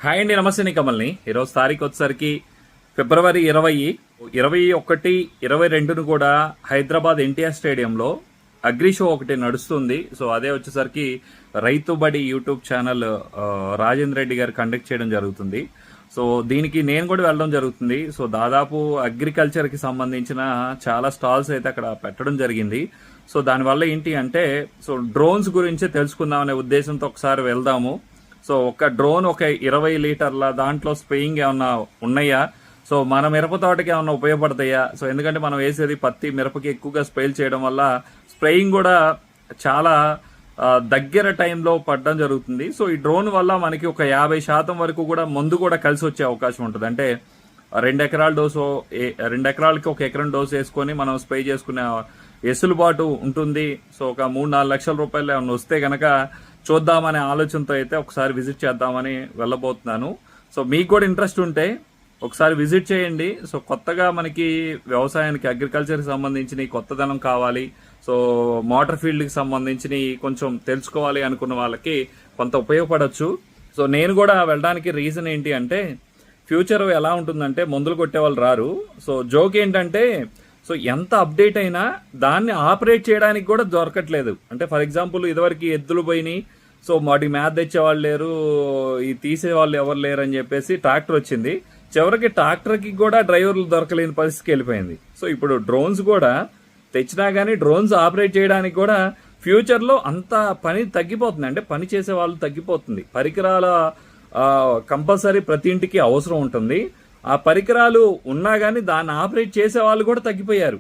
Hi అండి, నమస్తే. నీ కమల్ని. ఈరోజు తారీఖు వచ్చేసరికి ఫిబ్రవరి 20, 21, 22ను కూడా హైదరాబాద్ ఎన్టీఆర్ స్టేడియంలో అగ్రి షో ఒకటి నడుస్తుంది. సో అదే వచ్చేసరికి రైతుబడి యూట్యూబ్ ఛానల్ రాజేంద్ర రెడ్డి గారు కండక్ట్ చేయడం జరుగుతుంది. సో దీనికి నేను కూడా వెళ్ళడం జరుగుతుంది. సో దాదాపు అగ్రికల్చర్కి సంబంధించిన చాలా స్టాల్స్ అయితే అక్కడ పెట్టడం జరిగింది. సో దానివల్ల ఏంటి అంటే డ్రోన్స్ గురించి తెలుసుకుందామనే ఉద్దేశంతో ఒకసారి వెళ్దాము. సో ఒక డ్రోన్ ఒక 20 లీటర్ల దాంట్లో స్ప్రేయింగ్ ఏమన్నా ఉన్నాయా, సో మన మిరప తోటకి ఏమన్నా ఉపయోగపడతాయా? సో ఎందుకంటే మనం వేసేది పత్తి, మిరపకి ఎక్కువగా స్ప్రేలు చేయడం వల్ల స్ప్రేయింగ్ కూడా చాలా దగ్గర టైంలో పడడం జరుగుతుంది. సో ఈ డ్రోన్ వల్ల మనకి ఒక 50% వరకు కూడా మందు కూడా కలిసి వచ్చే అవకాశం ఉంటుంది. అంటే 2 ఎకరాల డోసు, 2 ఎకరాలకి 1 ఎకరం డోసు వేసుకొని మనం స్ప్రే చేసుకునే వెసులుబాటు ఉంటుంది. సో ఒక 3-4 లక్షల రూపాయలు ఏమన్నా వస్తే కనుక చూద్దామనే ఆలోచనతో అయితే ఒకసారి విజిట్ చేద్దామని వెళ్ళబోతున్నాను. సో మీకు కూడా ఇంట్రెస్ట్ ఉంటే ఒకసారి విజిట్ చేయండి. సో కొత్తగా మనకి వ్యవసాయానికి, అగ్రికల్చర్కి సంబంధించిన కొత్తదనం కావాలి, సో మోటార్ ఫీల్డ్కి సంబంధించిన కొంచెం తెలుసుకోవాలి అనుకున్న వాళ్ళకి కొంత ఉపయోగపడవచ్చు. సో నేను కూడా వెళ్ళడానికి రీజన్ ఏంటి అంటే, ఫ్యూచర్ ఎలా ఉంటుందంటే మందులు కొట్టే వాళ్ళు రారు. సో జోక్ ఏంటంటే, సో ఎంత అప్డేట్ అయినా దాన్ని ఆపరేట్ చేయడానికి కూడా దొరకట్లేదు. అంటే ఫర్ ఎగ్జాంపుల్ ఇదివరకు ఎద్దులు పోయినాయి, సో వాటికి మ్యాథ్ తెచ్చేవాళ్ళు లేరు, ఈ తీసేవాళ్ళు ఎవరు లేరు అని చెప్పేసి ట్రాక్టర్ వచ్చింది. చివరికి ట్రాక్టర్కి కూడా డ్రైవర్లు దొరకలేని పరిస్థితికి వెళ్ళిపోయింది. సో ఇప్పుడు డ్రోన్స్ కూడా తెచ్చినా కానీ డ్రోన్స్ ఆపరేట్ చేయడానికి కూడా ఫ్యూచర్లో అంత పని తగ్గిపోతుంది. అంటే పని చేసే వాళ్ళు తగ్గిపోతుంది. పరికరాల కంపల్సరీ ప్రతి ఇంటికి అవసరం ఉంటుంది. ఆ పరికరాలు ఉన్నా కానీ దాన్ని ఆపరేట్ చేసే వాళ్ళు కూడా తగ్గిపోయారు.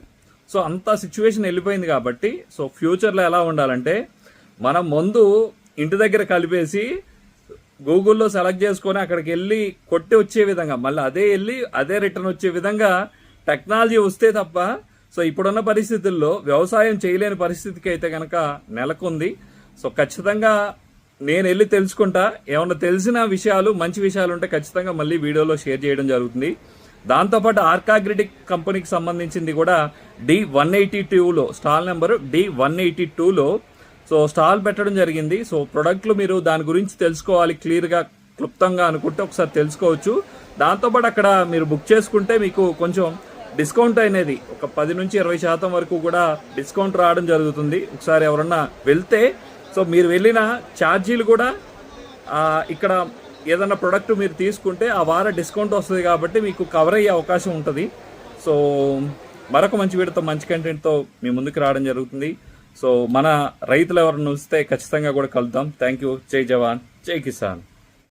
సో అంత సిచ్యువేషన్ వెళ్ళిపోయింది. కాబట్టి సో ఫ్యూచర్లో ఎలా ఉండాలంటే, మనం ముందు ఇంటి దగ్గర కలిపేసి గూగుల్లో సెలెక్ట్ చేసుకొని అక్కడికి వెళ్ళి కొట్టి వచ్చే విధంగా, మళ్ళీ అదే రిటర్న్ వచ్చే విధంగా టెక్నాలజీ వస్తే తప్ప సో ఇప్పుడున్న పరిస్థితుల్లో వ్యవసాయం చేయలేని పరిస్థితికి అయితే కనుక నెలకొంది. సో ఖచ్చితంగా నేను వెళ్ళి తెలుసుకుంటా. ఏమన్నా తెలిసిన విషయాలు, మంచి విషయాలు ఉంటే ఖచ్చితంగా మళ్ళీ వీడియోలో షేర్ చేయడం జరుగుతుంది. దాంతోపాటు ఆర్కాగ్రిటిక్ కంపెనీకి సంబంధించింది కూడా D182లో, స్టాల్ నెంబరు D182లో సో స్టాల్ పెట్టడం జరిగింది. సో ప్రొడక్ట్లు మీరు దాని గురించి తెలుసుకోవాలి క్లియర్గా, క్లుప్తంగా అనుకుంటే ఒకసారి తెలుసుకోవచ్చు. దాంతోపాటు అక్కడ మీరు బుక్ చేసుకుంటే మీకు కొంచెం డిస్కౌంట్ అనేది ఒక 10-20% వరకు కూడా డిస్కౌంట్ రావడం జరుగుతుంది. ఒకసారి ఎవరన్నా వెళ్తే సో మీరు వెళ్ళిన ఛార్జీలు కూడా ఇక్కడ ఏదైనా ప్రొడక్ట్ మీరు తీసుకుంటే ఆ వార డిస్కౌంట్ వస్తుంది కాబట్టి మీకు కవర్ అయ్యే అవకాశం ఉంటుంది. సో మరొక మంచి వీడియోతో, మంచి కంటెంట్తో మీ ముందుకు రావడం జరుగుతుంది. సో మన రైతులు ఎవరిని వస్తే ఖచ్చితంగా కూడా కలుద్దాం. Thank you. జై జవాన్, జై కిసాన్.